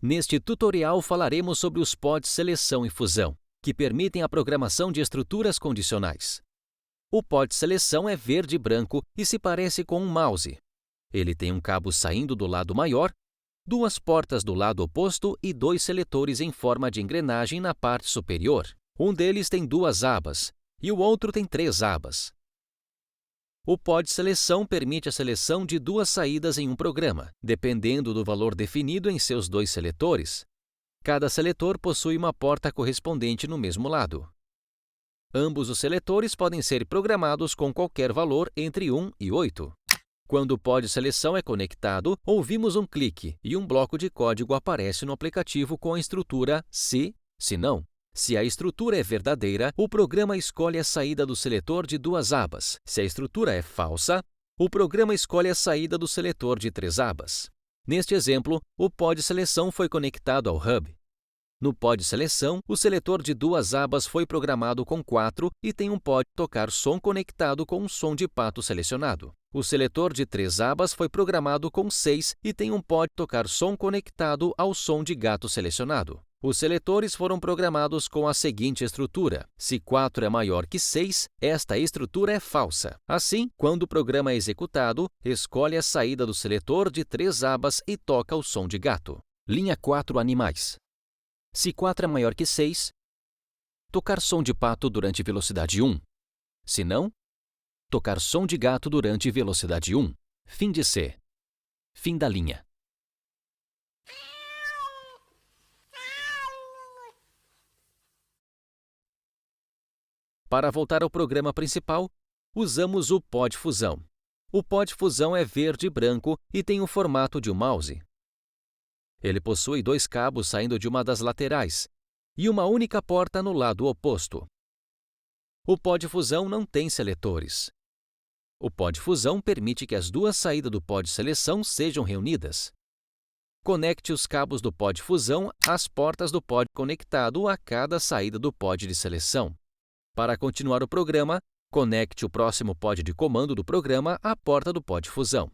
Neste tutorial falaremos sobre os pods seleção e fusão, que permitem a programação de estruturas condicionais. O pod seleção é verde e branco e se parece com um mouse. Ele tem um cabo saindo do lado maior, duas portas do lado oposto e dois seletores em forma de engrenagem na parte superior. Um deles tem duas abas e o outro tem três abas. O pod seleção permite a seleção de duas saídas em um programa, dependendo do valor definido em seus dois seletores. Cada seletor possui uma porta correspondente no mesmo lado. Ambos os seletores podem ser programados com qualquer valor entre 1 e 8. Quando o pod seleção é conectado, ouvimos um clique e um bloco de código aparece no aplicativo com a estrutura se não. Se a estrutura é verdadeira, o programa escolhe a saída do seletor de duas abas. Se a estrutura é falsa, o programa escolhe a saída do seletor de três abas. Neste exemplo, o pod seleção foi conectado ao hub. No pod seleção, o seletor de duas abas foi programado com 4 e tem um pod tocar som conectado com um som de pato selecionado. O seletor de três abas foi programado com 6 e tem um pod tocar som conectado ao som de gato selecionado. Os seletores foram programados com a seguinte estrutura: se 4 é maior que 6, esta estrutura é falsa. Assim, quando o programa é executado, escolhe a saída do seletor de três abas e toca o som de gato. Linha 4 Animais. Se 4 é maior que 6, tocar som de pato durante velocidade 1. Se não, tocar som de gato durante velocidade 1. Fim de C. Fim da linha. Para voltar ao programa principal, usamos o pod fusão. O pod fusão é verde e branco e tem o formato de um mouse. Ele possui dois cabos saindo de uma das laterais e uma única porta no lado oposto. O pod fusão não tem seletores. O pod fusão permite que as duas saídas do pod seleção sejam reunidas. Conecte os cabos do pod fusão às portas do pod conectado a cada saída do pod de seleção. Para continuar o programa, conecte o próximo pod de comando do programa à porta do pod fusão.